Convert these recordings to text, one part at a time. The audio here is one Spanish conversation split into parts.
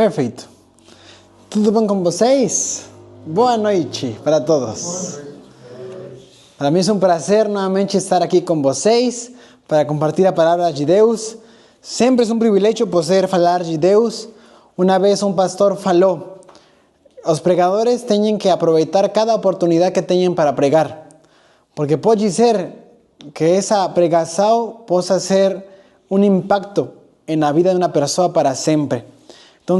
Perfeito. Tudo bom com vocês? Boa noite para todos. Para mim é um prazer novamente estar aqui com vocês para compartilhar a palavra de Deus. Sempre é um privilégio poder falar de Deus. Uma vez um pastor falou: os pregadores têm que aproveitar cada oportunidade que tenham para pregar, porque pode ser que essa pregação possa ser um impacto na vida de uma pessoa para sempre. Então,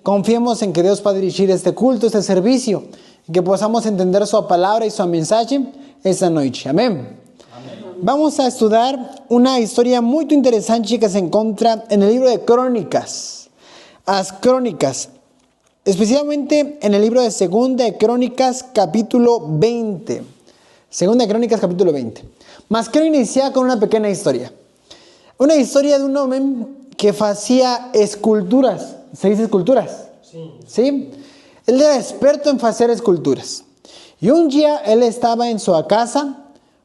confiemos em que Deus vai dirigir este culto, este serviço, e que possamos entender sua palavra e sua mensagem esta noite. Amém? Amém. Vamos a estudar uma história muito interessante que se encontra no livro de Crônicas. As Crônicas, especialmente no livro de 2 Crônicas, capítulo 20. 2 Crônicas, capítulo 20. Mas quero iniciar com uma pequena história. Uma história de um homem que fazia esculturas. ¿Se dice esculturas? Sí. ¿Sí? Él era experto en hacer esculturas. Y un día él estaba en su casa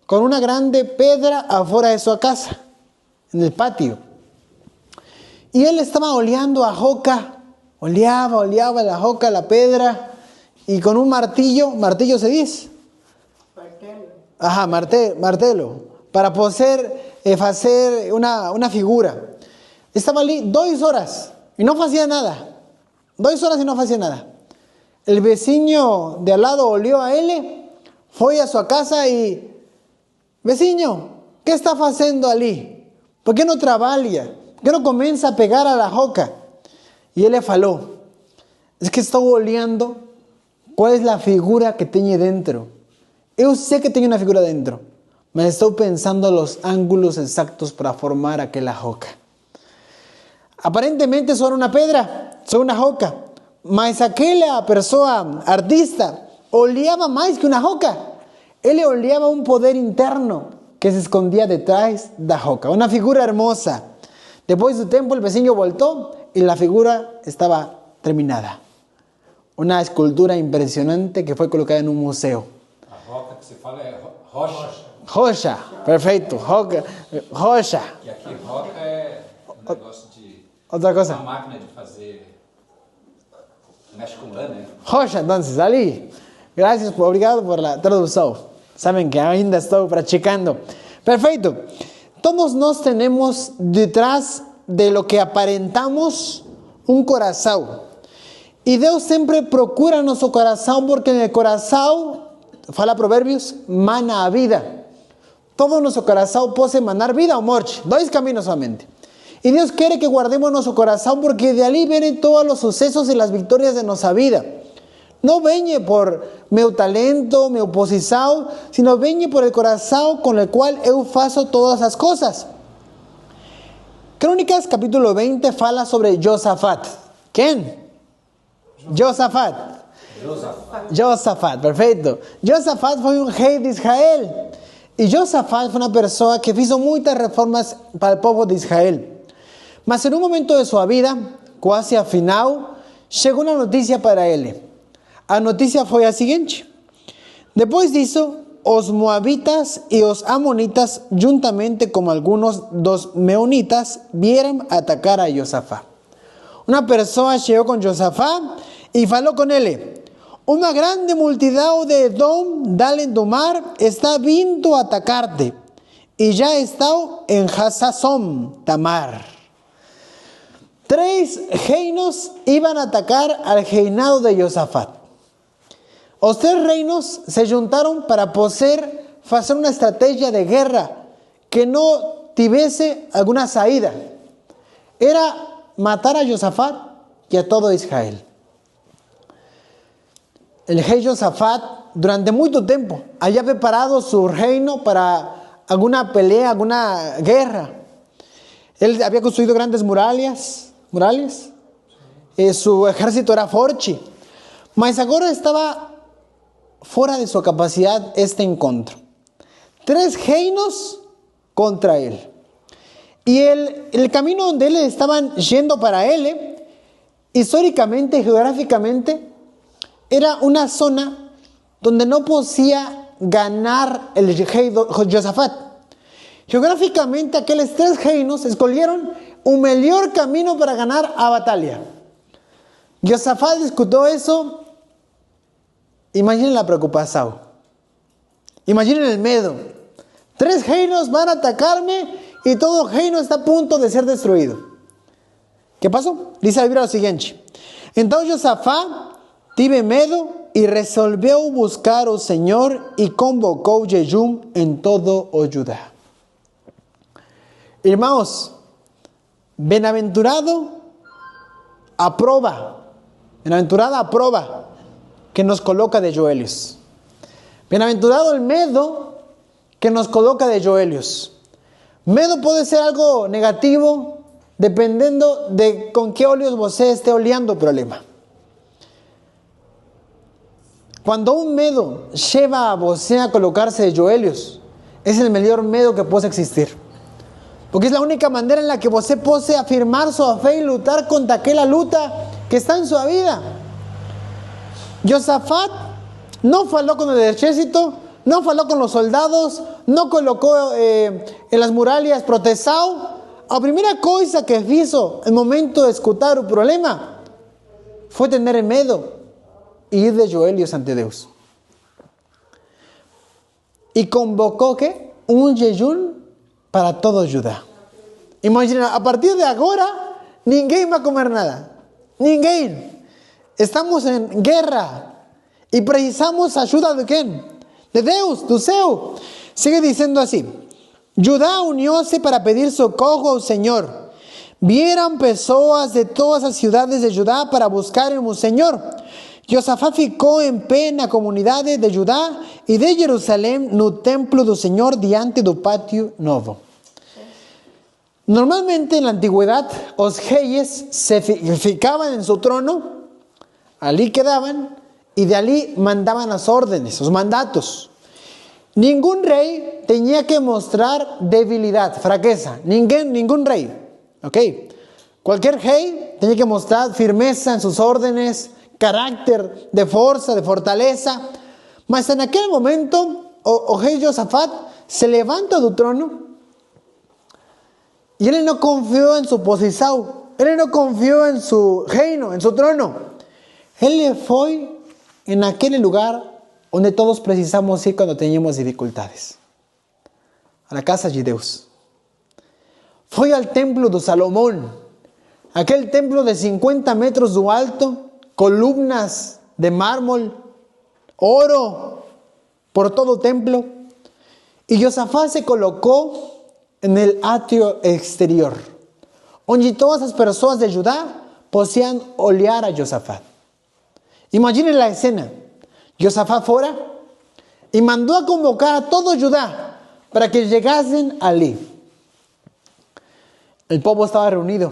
con una grande piedra afuera de su casa, en el patio. Y él estaba oleando a joca, oleaba la joca, la piedra, y con un martillo se dice. Martelo. Ajá, martelo, para poder hacer una figura. Estaba allí 2 horas. Y no hacía nada. 2 horas y no hacía nada. El vecino de al lado olió a él, fue a su casa y: vecino, ¿qué está haciendo allí? ¿Por qué no trabaja? ¿Por qué no comienza a pegar a la joca? Y él le faló: es que estoy oliendo cuál es la figura que tiene dentro. Yo sé que tiene una figura dentro, pero estoy pensando los ángulos exactos para formar aquella joca. Aparentemente son una pedra, son una joca, mas aquella persona artista oleaba más que una joca. Él oleaba un poder interno que se escondía detrás de la joca, una figura hermosa. Después de un tiempo el vecino voltó y la figura estaba terminada. Una escultura impresionante que fue colocada en un museo. La roca que se fala es rocha. Rocha, perfecto, rocha. E aqui roca é um negócio de... Outra cosa. Uma máquina de fazer... Mexe com lã, né? Rocha, entonces, Ali. Gracias, obrigado por la traducción. Saben que ainda estoy practicando. Perfecto. Todos nós tenemos detrás de lo que aparentamos un corazón. Y Dios siempre procura nuestro corazón porque en el corazón, fala Proverbios, mana a vida. Todo nuestro corazón puede emanar vida o muerte. 2 caminos solamente. Y Dios quiere que guardemos nuestro corazón porque de ahí vienen todos los sucesos y las victorias de nuestra vida. No viene por mi talento, mi oposición, sino viene por el corazón con el cual yo faço todas las cosas. Crónicas capítulo 20 fala sobre Josafat. ¿Quién? Josafat. Josafat, perfecto. Josafat fue un rey de Israel. Y Josafat fue una persona que hizo muchas reformas para el pueblo de Israel. Mas en un momento de su vida, casi al final, llegó una noticia para él. A noticia fue la siguiente: después de eso, os moabitas y os amonitas, juntamente con algunos dos meonitas, vieron atacar a Josafat. Una persona llegó con Josafat y faló con él: una grande multitud de Edom, dale do mar, está vindo a atacarte, y ya está en Hazazón Tamar. 3 reinos iban a atacar al reinado de Josafat. Los 3 reinos se juntaron para poder hacer una estrategia de guerra que no tuviese alguna salida. Era matar a Josafat y a todo Israel. El rey Josafat, durante mucho tiempo, había preparado su reino para alguna pelea, alguna guerra. Él había construido grandes murallas. Su ejército era fuerte, mas ahora estaba fuera de su capacidad este encuentro. 3 reinos contra él. Y el camino donde él estaban yendo para él, históricamente, geográficamente, era una zona donde no podía ganar el rey Josafat. Geográficamente, aquellos 3 reinos escogieron un mejor camino para ganar a batalla. Josafat escuchó eso. Imaginen la preocupación. Imaginen el miedo. 3 reinos van a atacarme y todo reino está a punto de ser destruido. ¿Qué pasó? Dice la Biblia lo siguiente. Entonces Josafat tuvo miedo y resolvió buscar al Señor y convocó jejum en todo o Judá. Hermanos, bienaventurada a prueba que nos coloca de joelhos. Bienaventurado el miedo que nos coloca de joelhos. Miedo puede ser algo negativo dependiendo de con qué óleos você esté oleando el problema. Cuando un miedo lleva a você a colocarse de joelhos, es el mejor miedo que puede existir. Porque es la única manera en la que você puede afirmar su fe y luchar contra aquella lucha que está en su vida. Josafat no faló con el ejército, no faló con los soldados, no colocó en las murallas protestado. La primera cosa que hizo en el momento de escuchar el problema fue tener miedo y ir de joelhos ante Dios. Y convocó ¿qué? Un jejum para todo Judá. Imagina, a partir de ahora, ninguém va a comer nada. Ninguém. Estamos en guerra y precisamos ayuda de quién? De Dios, do céu. Sigue diciendo así. Judá unióse para pedir socorro al Señor. Vieran personas de todas las ciudades de Judá para buscar al Señor. Josafat ficou en pé na comunidade de Judá y de Jerusalén no templo do Señor diante do pátio novo. Normalmente en la antigüedad los reyes se ficaban en su trono, allí quedaban y de allí mandaban las órdenes, los mandatos. Ningún rey tenía que mostrar debilidad, fraqueza, ningún rey, ¿ok? Cualquier rey tenía que mostrar firmeza en sus órdenes, carácter de fuerza, de fortaleza. Mas en aquel momento o rey Josafat se levanta del trono y él no confió en su posición, él no confió en su reino, en su trono. Él fue en aquel lugar donde todos precisamos ir cuando teníamos dificultades, a la casa de Dios. Fue al templo de Salomón, aquel templo de 50 metros de alto, columnas de mármol, oro por todo el templo. Y Josafat se colocó en el atrio exterior, donde todas las personas de Judá podían olear a Josafat. Imaginen la escena. Josafat fuera y mandó a convocar a todo Judá para que llegasen allí. El pueblo estaba reunido.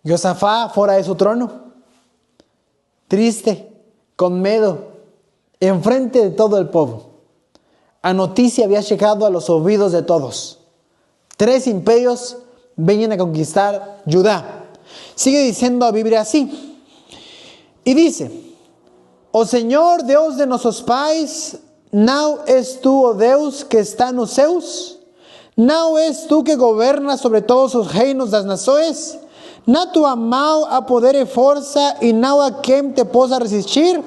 Josafat fuera de su trono, triste, con miedo, enfrente de todo el pueblo. La noticia había llegado a los oídos de todos. 3 imperios venían a conquistar Judá. Sigue diciendo la Biblia así. Y dice: O Señor Deus de nossos pais, não és tu, o Deus que está nos céus? Não és tu que governas sobre todos os reinos das nações? Na tua mão há poder e força, e não há quem te possa resistir?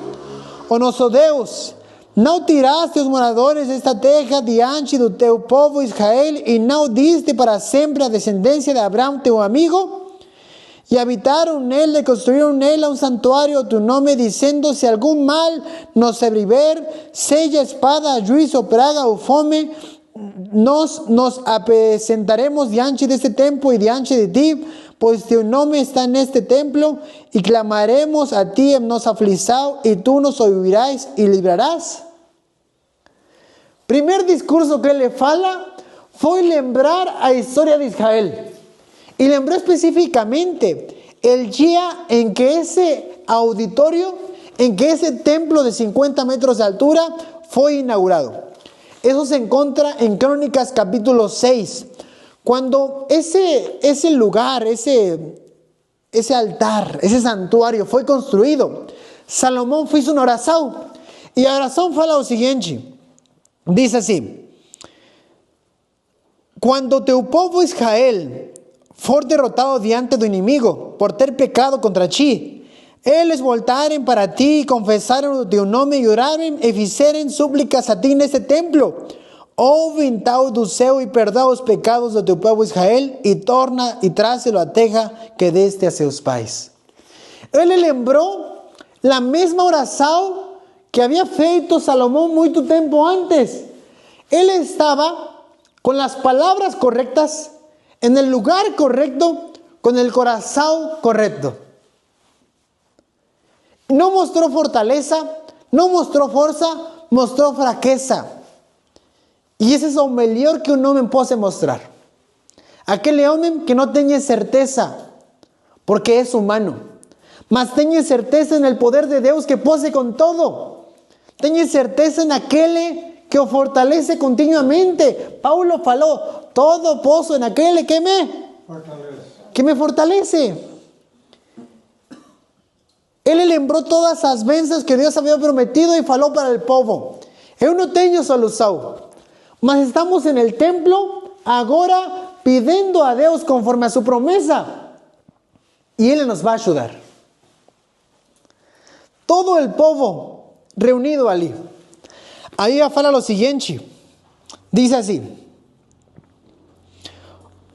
O nosso Deus, não tiraste os moradores desta terra diante do teu povo Israel, e não diste para sempre a descendência de Abraão, teu amigo? Y habitaron nela y construyeron nela un santuario a tu nombre, diciendo: si algún mal nos sobrevier, sella, espada, juicio, praga o fome, nos apresentaremos diante de este templo y diante de ti, pues tu nombre está en este templo, y clamaremos a ti en nos aflição, y tú nos oirás y librarás. Primer discurso que le fala fue lembrar a historia de Israel. Y lembró específicamente el día en que ese auditorio, en que ese templo de 50 metros de altura fue inaugurado. Eso se encuentra en Crónicas capítulo 6. Cuando ese lugar, ese altar, ese santuario fue construido, Salomón hizo una oración. Y la oración fue lo siguiente. Dice así: Cuando teu povo Israel for derrotado diante do inimigo por ter pecado contra ti, Eles voltaren para ti e confessaram o teu nome e orarem e fizerem súplicas a ti nesse templo. Ouve então do céu e perdoa os pecados do teu povo Israel e torna e tráze-lo à terra que deste a seus pais. Ele lembrou a mesma oração que havia feito Salomão muito tempo antes. Ele estava com as palavras corretas, en el lugar correcto, con el corazón correcto. No mostró fortaleza, no mostró fuerza, mostró fraqueza. Y ese es lo mejor que un hombre puede mostrar. Aquel hombre que no tiene certeza, porque es humano, mas tiene certeza en el poder de Dios que posee con todo. Tiene certeza en aquel que o fortalece continuamente. Paulo falou, todo pozo en aquel que me fortalece. Ele lembrou todas as bênçãos que Deus havia prometido e falou para o povo. Eu não tenho solução, mas estamos no templo agora pedindo a Deus conforme a sua promessa e Ele nos vai ajudar. Todo o povo reunido ali. Aí fala o seguinte, diz assim,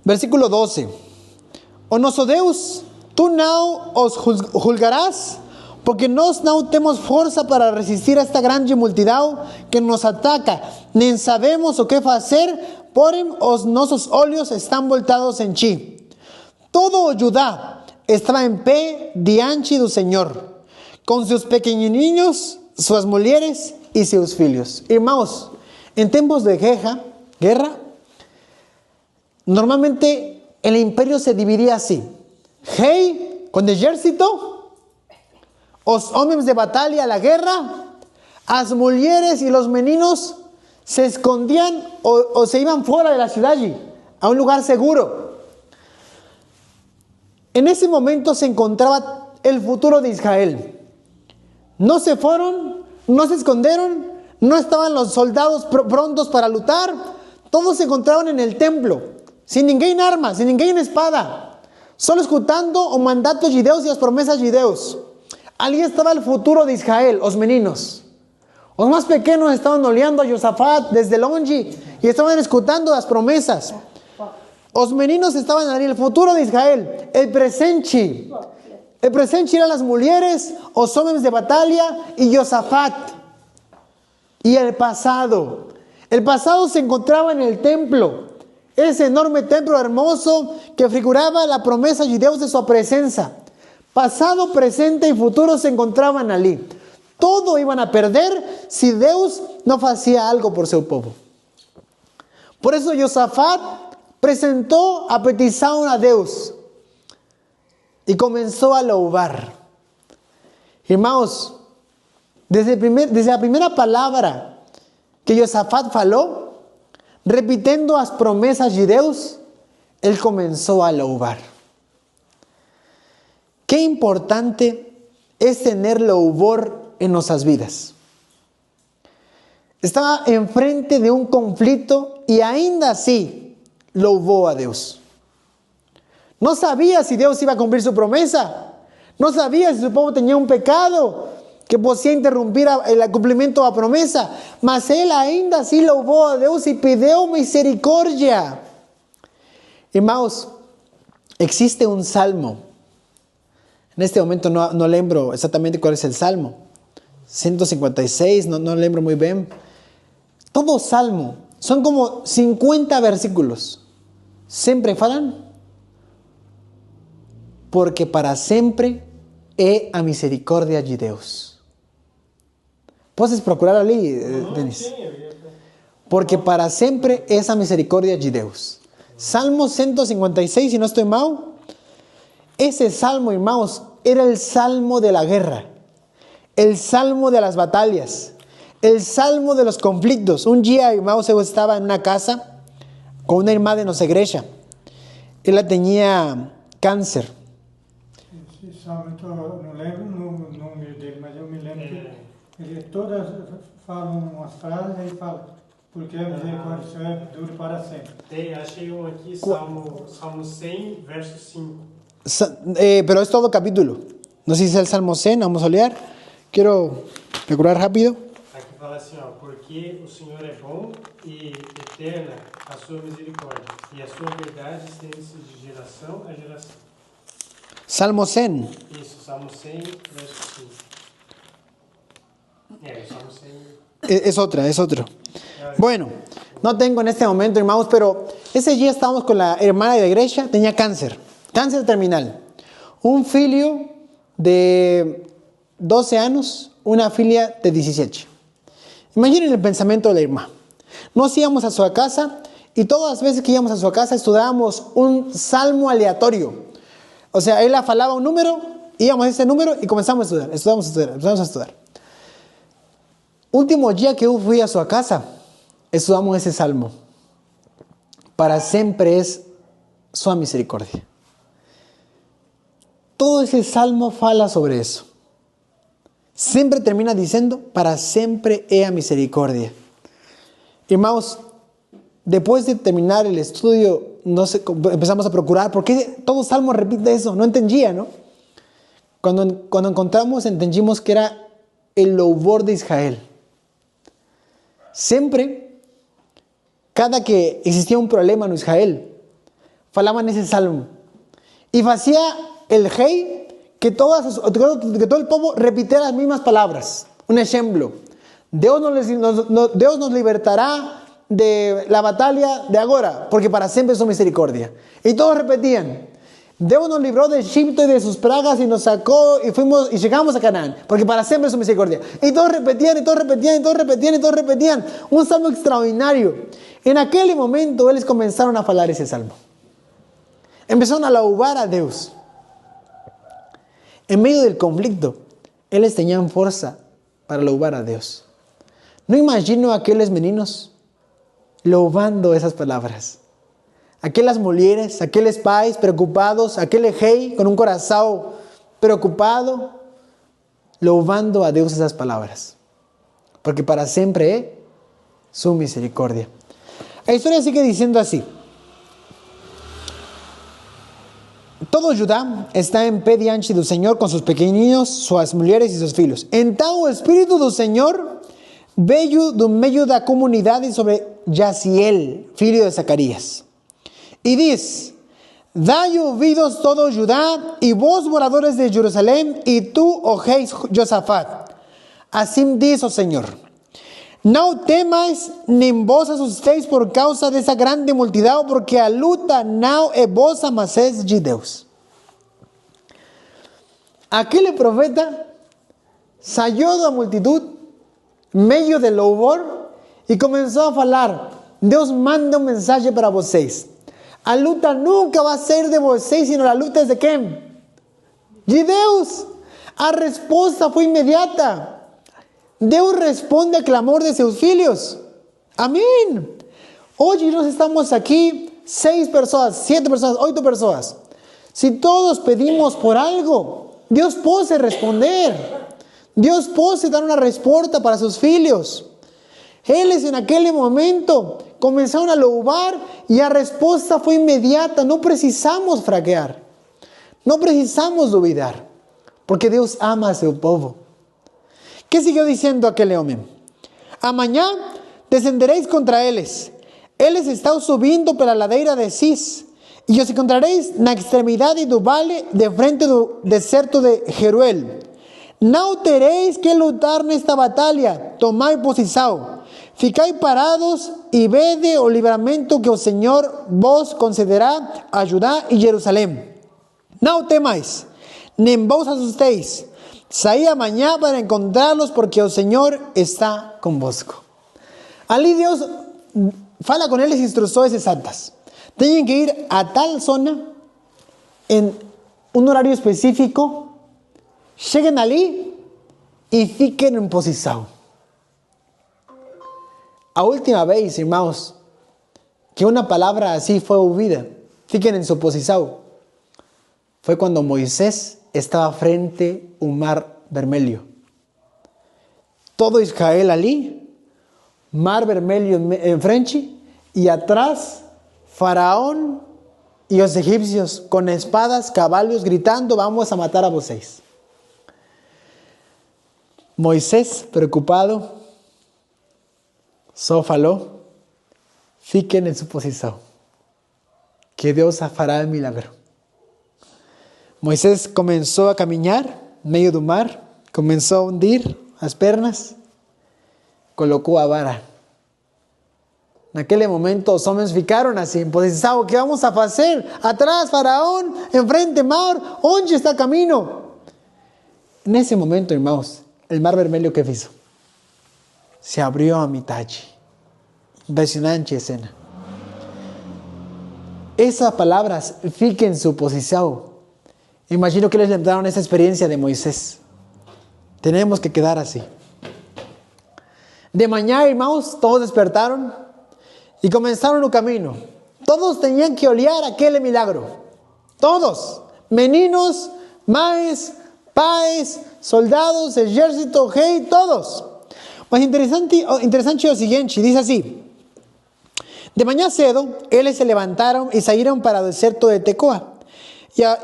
versículo 12: O nosso Deus, tu não os julgarás, porque nós não temos força para resistir a esta grande multidão que nos ataca, nem sabemos o que fazer, porém os nossos olhos estão voltados em ti. Todo o Judá estava em pé diante do Senhor, com seus pequenininhos, suas mulheres e seus filhos. Irmãos, em tempos de guerra, normalmente el imperio se dividía así: rey con ejército, os homens de batalha a la guerra, as mulheres y los meninos se escondían o se iban fuera de la ciudad allí, a un lugar seguro. En ese momento se encontraba el futuro de Israel. No se fueron, no se escondieron, no estaban los soldados prontos para luchar. Todos se encontraban en el templo, sin ninguna arma, sin ninguna espada, solo escutando o mandatos de Deus y las promesas de Deus. Allí estaba el futuro de Israel, los meninos. Los más pequeños estaban oleando a Josafat desde longe y estaban escutando las promesas. Los meninos estaban allí, el futuro de Israel, el presente. El presente eran las mujeres, los hombres de batalla y Josafat. Y el pasado se encontraba en el templo, ese enorme templo hermoso que figuraba la promesa de Dios de su presencia. Pasado, presente y futuro se encontraban allí. Todo iban a perder si Dios no hacía algo por su pueblo. Por eso Josafat presentó a petición a Dios y comenzó a louvar. Hermanos, desde la primera palabra que Josafat falou, repitiendo las promesas de Dios, él comenzó a louvar. Qué importante es tener louvor en nuestras vidas. Estaba enfrente de un conflicto y ainda así louvó a Dios. No sabía si Dios iba a cumplir su promesa. No sabía si su pueblo tenía un pecado que podía interrumpir el cumplimiento de la promesa. Mas él ainda así louvó a Dios y pidió misericordia. Hermanos, existe un salmo. En este momento no lembro exactamente cuál es el salmo. 156, no lembro muy bien. Todo salmo son como 50 versículos. Siempre falan. Porque para sempre é a misericórdia de Deus. Podes procurar ali, Denis? Porque para sempre é a misericórdia de Deus. Salmo 156, si no estoy mal. Ese salmo, hermanos, era el salmo de la guerra, el salmo de las batallas, el salmo de los conflictos. Un día, hermanos, yo estaba en una casa con una hermana de nuestra iglesia. Ella tenía cáncer. Não lembro o nome dele, mas eu me lembro que ele todas falam umas frases e falam, porque a misericórdia do Senhor dura para sempre. Achei um aqui, Salmo 100, verso 5. Pero es todo capítulo, No sé si es el Salmo 100, vamos a olhar. Quiero procurar rápido. Aqui fala assim, ó, porque o Senhor é bom e eterna a sua misericórdia, e a sua verdade estende-se de geração a geração. Salmo 100. Isso, Salmo 100, verso 5. O Salmo 100. Es otro. Bueno, no tengo en este momento, hermanos, pero ese día estábamos con la hermana de la iglesia, tenía cáncer terminal. Un filho de 12 años, una filia de 17. Imaginen el pensamiento de la hermana. Nos íbamos a su casa y todas las veces que íbamos a su casa estudiábamos un salmo aleatorio. O sea, él falaba un número, íbamos a ese número y comenzamos a estudiar. Último día que yo fui a su casa, estudiamos ese salmo. Para siempre es su misericordia. Todo ese salmo fala sobre eso. Siempre termina diciendo, para siempre es a misericordia. Hermanos, después de terminar el estudio, empezamos a procurar, ¿por qué todo salmo repite eso? No entendía, ¿no? Cuando encontramos, entendimos que era el louvor de Israel. Siempre, cada que existía un problema en Israel, falaban ese salmo. Y hacía el rey que todo el pueblo repitiera las mismas palabras. Un ejemplo, Dios nos libertará de la batalla de ahora, porque para siempre es su misericordia. Y todos repetían, Dios nos libró de Egipto y de sus plagas y nos sacó y llegamos a Canaán, porque para siempre es su misericordia. Y todos repetían, y todos repetían, y todos repetían, y todos repetían. Un salmo extraordinario. En aquel momento ellos comenzaron a hablar ese salmo. Empezaron a louvar a Dios. En medio del conflicto, ellos tenían fuerza para louvar a Dios. No imagino a aquellos meninos louvando esas palabras. Aquellas mujeres, aquellos pais preocupados, aquel rey con un corazón preocupado, louvando a Dios esas palabras. Porque para siempre es su misericordia. La historia sigue diciendo así. Todo Judá está en pé diante do Senhor com seus pequeninos, suas mulheres e seus filhos. Então o Espírito do Senhor veio do meio da comunidade sobre Jaziel, filho de Zacarias. E diz, dai ouvidos todo Judá e vós moradores de Jerusalém e tu, ó rei Josafat. Assim diz o Senhor. Não temais nem vos assusteis por causa dessa grande multidão, porque a luta não é vossa, mas é de Deus. Aquele profeta saiu da multitud, meio de louvor, e começou a falar, Deus manda um mensagem para vocês. A luta nunca vai ser de vocês, sino a luta é de quem? De Deus. A resposta foi imediata. Deus responde al clamor de sus filhos. Amén. Hoy nós estamos aquí 6 personas, 7 personas, 8 personas. Si todos pedimos por algo, Dios puede responder. Dios puede dar una respuesta para sus filhos. Eles en aquel momento comenzaron a louvar y la respuesta fue inmediata. No precisamos fraquear. No precisamos duvidar. Porque Dios ama a su pueblo. ¿Qué siguió diciendo aquel hombre? Amanhã descenderéis contra eles. Eles estão subindo pela ladeira de Cis. E os encontraréis na extremidade do vale, de frente do deserto de Jeruel. Não tereis que lutar nesta batalha. Tomai posição. Ficai parados e vede o livramento que o Senhor vos concederá a Judá e Jerusalém. Não temais, nem vos assusteis. Saí amanhã para encontrá-los, porque o Senhor está convosco. Ali Deus fala com eles instruções exatas. Têm que ir a tal zona, em um horário específico. Cheguem ali e fiquem em posição. A última vez, irmãos, que uma palavra assim foi ouvida, fiquem em sua posição, foi quando Moisés estaba frente a un mar vermelho. Todo Israel ali, mar vermelho en frente, y atrás Faraón y los egipcios con espadas, caballos, gritando, vamos a matar a vocês. Moisés, preocupado, só falou, fiquem em sua posição, que Deus fará o milagre. Moisés começou a caminhar no meio do mar, começou a hundir as pernas, colocou a vara. Naquele momento os homens ficaram assim, em posição, o que vamos a fazer? Atrás, faraó, enfrente, mar, onde está o caminho? Nesse momento, irmãos, o mar vermelho que fez? Se abriu a metade. Impressionante cena. Essas palavras, fiquem em sua posição. Imagino que eles lembraram essa experiência de Moisés. Temos que quedar assim. De manhã, irmãos, todos despertaram e começaram o caminho. Todos tinham que olhar aquele milagro. Todos. Meninos, mães, pais, soldados, exército, rei, todos. Mas interessante é o seguinte, diz assim. De manhã cedo, eles se levantaram e saíram para o deserto de Tecoa.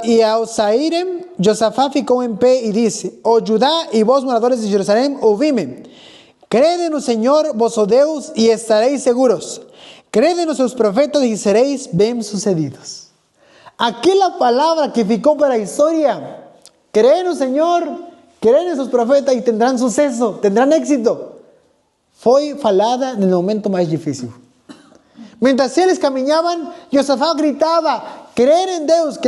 E ao saírem, Josafá ficou em pé e disse: Ó Judá e vós moradores de Jerusalém, ouvi-me. Crede no Senhor, vosso Deus, e estareis seguros. Crede nos seus profetas e sereis bem-sucedidos. Aquela palavra que ficou para a história, crê no Senhor, crê nos seus profetas e tendrão sucesso, tendrão êxito, foi falada no momento mais difícil. Mientras eles caminhavam, Josafá gritava: creer en Dios,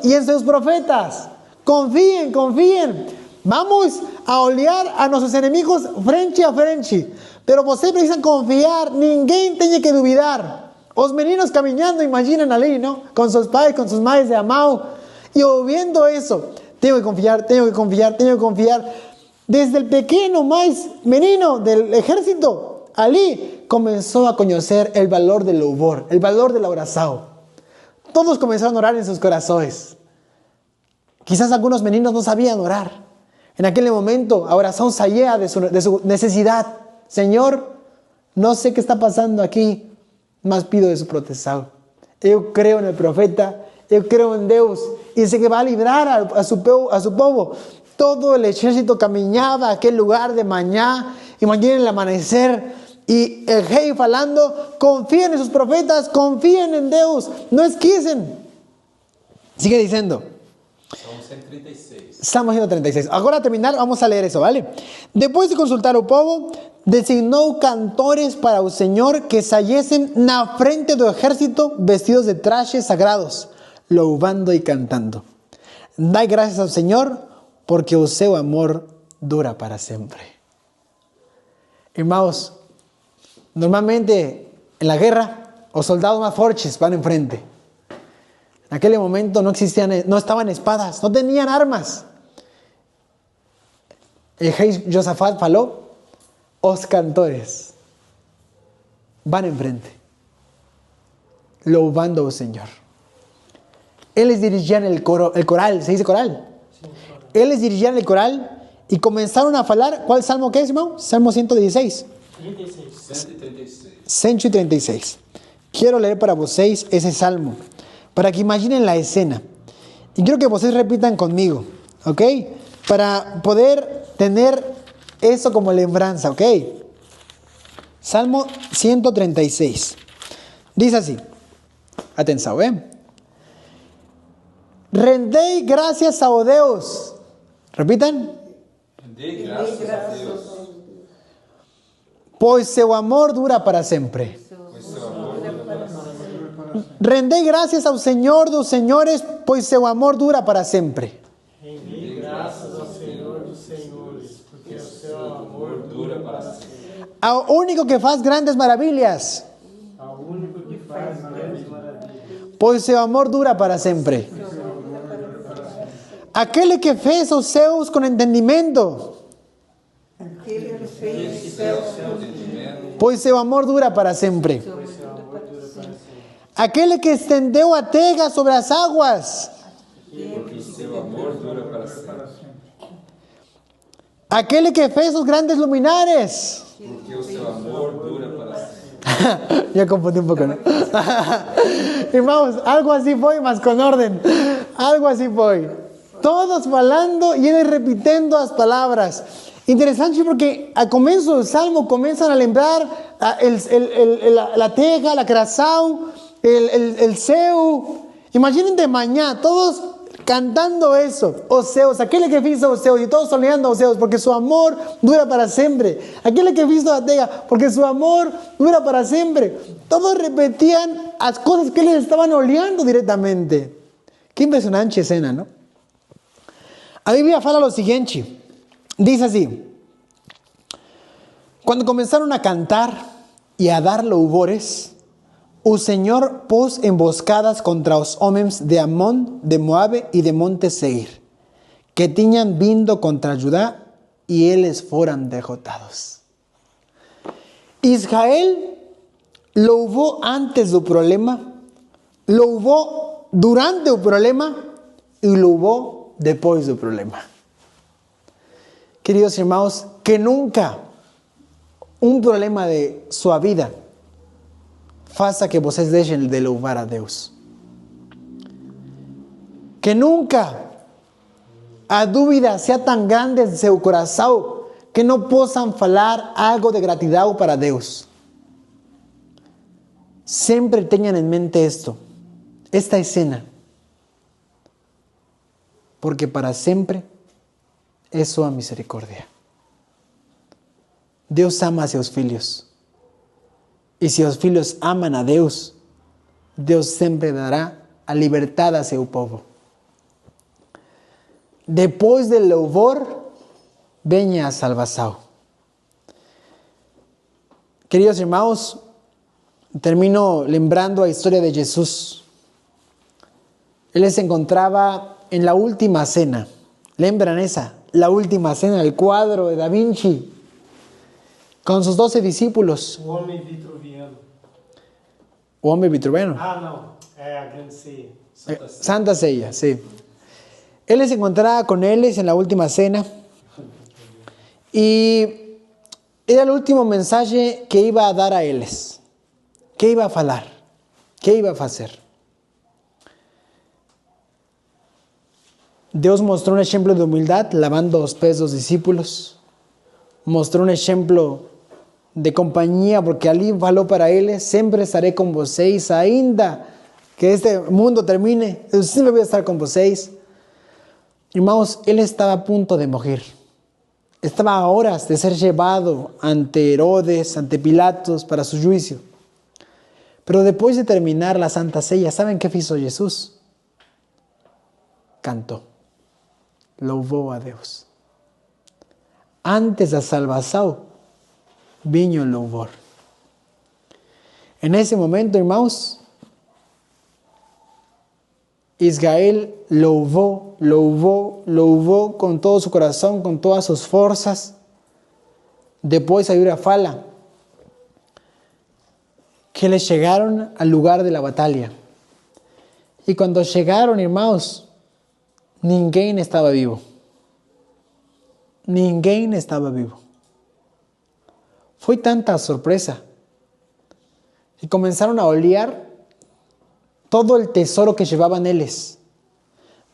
y en sus profetas. Confíen, confíen. Vamos a olhar a nuestros enemigos frente a frente. Pero vocês precisam confiar, ninguém tem que duvidar. Os meninos caminhando, imaginen ali, ¿no? Con sus pais, con sus madres de amado. Y ouvindo eso, tengo que confiar, tengo que confiar, tengo que confiar. Desde el pequeño más menino del ejército, ali comenzó a conocer el valor del louvor, el valor del abrazado. Todos comenzaron a orar en sus corazones. Quizás algunos meninos no sabían orar. En aquel momento, a oración salía de su necesidad. Señor, no sé qué está pasando aquí, mas pido de su protección. Yo creo en el profeta, yo creo en Dios, y sé que va a librar a su pueblo. Todo el ejército caminaba a aquel lugar de mañana. Imaginen el amanecer. Y el rey falando: confíen en sus profetas, confíen en Dios, no esquicen. Sigue diciendo. Salmo 136. Salmo 136. Ahora a terminar, vamos a leer eso, ¿vale? Después de consultar al pueblo, designó cantores para el Señor que saliesen na frente del ejército vestidos de trajes sagrados, louvando y cantando. Dai gracias al Señor porque o seu amor dura para siempre. Hermanos, normalmente en la guerra, los soldados más fuertes van enfrente. En aquel momento no estaban espadas, no tenían armas. El rey Josafat faló: os cantores van enfrente, louvando al Señor. Él les dirigían el coral, ¿se dice coral? Sí, coral. Él les dirigían el coral y comenzaron a hablar. ¿Cuál salmo que es, hermano? Salmo 116. 136. Quiero leer para vocês ese salmo, para que imaginen la escena. Y quiero que vocês repitan conmigo, ¿ok? Para poder tener eso como lembranza, ¿ok? Salmo 136. Dice así. Atenção, ¿eh? Rendei gracias a Deus. Repitan. Rendei graças a Deus. Pois seu amor dura para sempre. Rendei gracias ao Senhor dos senhores, pois seu amor dura para sempre. Rendei graças ao Senhor dos senhores, porque o seu amor dura para sempre. Ao único que faz grandes maravilhas. Ao único que faz grandes maravilhas. Pois seu amor dura para sempre. Aquele que fez os céus com entendimento. Pois seu amor dura para sempre. Aquele que estendeu a terra sobre as águas. Porque seu amor dura para sempre. Aquele que fez os grandes luminares. Porque o seu amor dura para sempre. Ya confundí un poco, ¿no? Irmãos, algo así fue, mas con orden. Algo así fue. Todos falando y él repitiendo las palabras. Interessante porque ao começo do Salmo começam a lembrar a terra, a criação, o céu. Imaginem de manhã todos cantando isso, os céus, aquele que hizo os céus, e todos olhando aos céus, porque su amor dura para sempre. Aquele que hizo a terra, porque su amor dura para sempre. Todos repetían as coisas que eles estavam olhando diretamente. Que impressionante cena, não? A Bíblia fala o seguinte, diz assim: quando começaram a cantar e a dar louvores, o Senhor pôs emboscadas contra os homens de Amon, de Moabe e de Monte Seir, que tinham vindo contra Judá, e eles foram derrotados. Israel louvou antes do problema, louvou durante o problema e louvou depois do problema. Queridos irmãos, que nunca um problema de sua vida faça que vocês deixem de louvar a Deus. Que nunca a dúvida seja tão grande em seu coração que não possam falar algo de gratidão para Deus. Sempre tenham em mente esta escena, porque para sempre é sua misericórdia. Deus ama a seus filhos. E se os filhos amam a Deus, Deus sempre dará a liberdade a seu povo. Depois do louvor, venha a salvação. Queridos irmãos, termino lembrando a história de Jesus. Ele se encontrava em la última cena. ¿Lembran esa? La última cena, el cuadro de Da Vinci, con sus 12 discípulos. O homem vitruviano. O homem vitruviano. Ah, não. É a grande ceia. Santa Ceia, sí. Él se encontraba con ellos en la última cena y era el último mensaje que iba a dar a ellos. ¿Qué iba a falar? ¿Qué iba a hacer? Deus mostró un ejemplo de humildad lavando los pies de los discípulos. Mostró un ejemplo de compañía porque ali falou para ellos: siempre estaré con vocês, ainda que este mundo termine, yo siempre voy a estar con vocês. Irmãos, él estaba a punto de morir. Estaba a horas de ser llevado ante Herodes, ante Pilatos para su juicio. Pero después de terminar la Santa Ceia, ¿saben qué hizo Jesús? Cantó. Louvou a Deus. Antes da salvação, vinha o louvor. En ese momento, irmãos, Israel louvou com todo su corazón, con todas sus fuerzas. Después a Biblia fala que les llegaron al lugar de la batalla. Y cuando llegaron, hermanos, ninguém estaba vivo. Ninguém estaba vivo. Fue tanta sorpresa. Y comenzaron a olear todo el tesoro que llevaban ellos.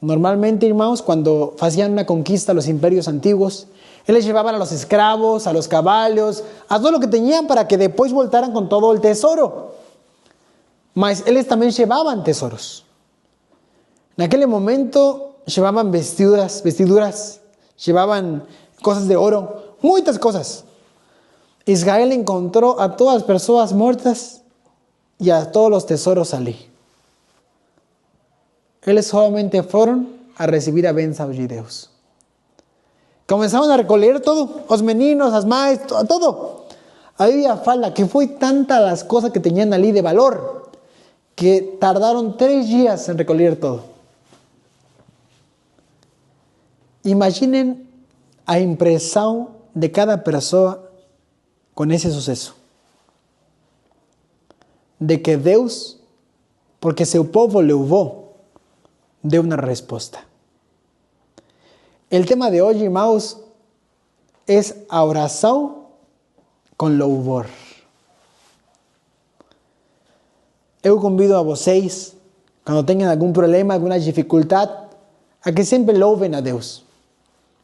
Normalmente, hermanos, cuando hacían una conquista a los imperios antiguos, ellos llevaban a los esclavos, a los caballos, a todo lo que tenían para que después voltaran con todo el tesoro. Mas ellos también llevaban tesoros. En aquel momento llevaban vestiduras, llevaban cosas de oro, muchas cosas. Israel encontró a todas las personas muertas y a todos los tesoros allí. Eles solamente foram a recibir a bênção de Deus. Começaram a recolher todo, os meninos, as mães, todo. A Bíblia fala que foi tantas as coisas que tinham ali de valor que tardaram 3 dias em recolher todo. Imaginem a impressão de cada pessoa com esse sucesso. De que Deus, porque seu povo louvou, deu una respuesta. El tema de hoy, irmãos, es a oração con louvor. Eu convido a vocês, cuando tengan algún problema, alguna dificultad, a que siempre louven a Deus.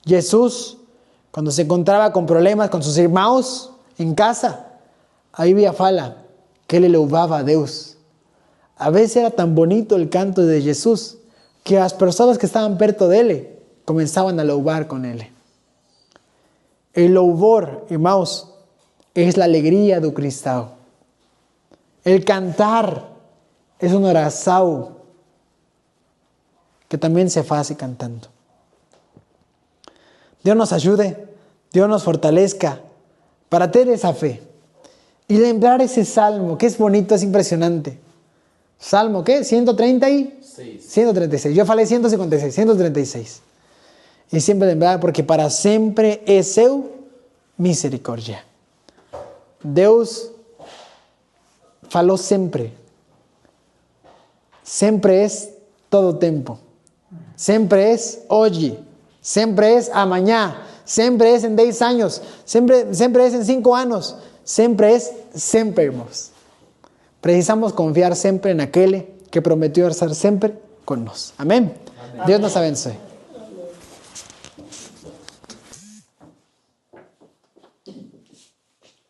Jesús, Cuando se encontraba con problemas con sus hermanos en casa, ahí había fala que ele louvava a Deus. A veces era tan bonito el canto de Jesús que las personas que estaban perto de él comenzaban a louvar con él. El louvor, hermanos, es la alegría do cristão. El cantar es una oración que también se hace cantando. Dios nos ayude, Dios nos fortalezca para tener esa fe y lembrar ese salmo que es bonito, es impresionante. Salmo, ¿qué? 136. Yo falei 156, 136. Y siempre lembrar porque para siempre es su misericordia. Deus falou siempre. Siempre es todo tiempo. Siempre es hoy. Siempre es amanhã. Siempre es en 10 años. Siempre es en 5 años. Siempre es siempre, hermanos. Precisamos confiar siempre en aquel que prometió estar siempre con nosotros. Amén. Dios nos abençoe.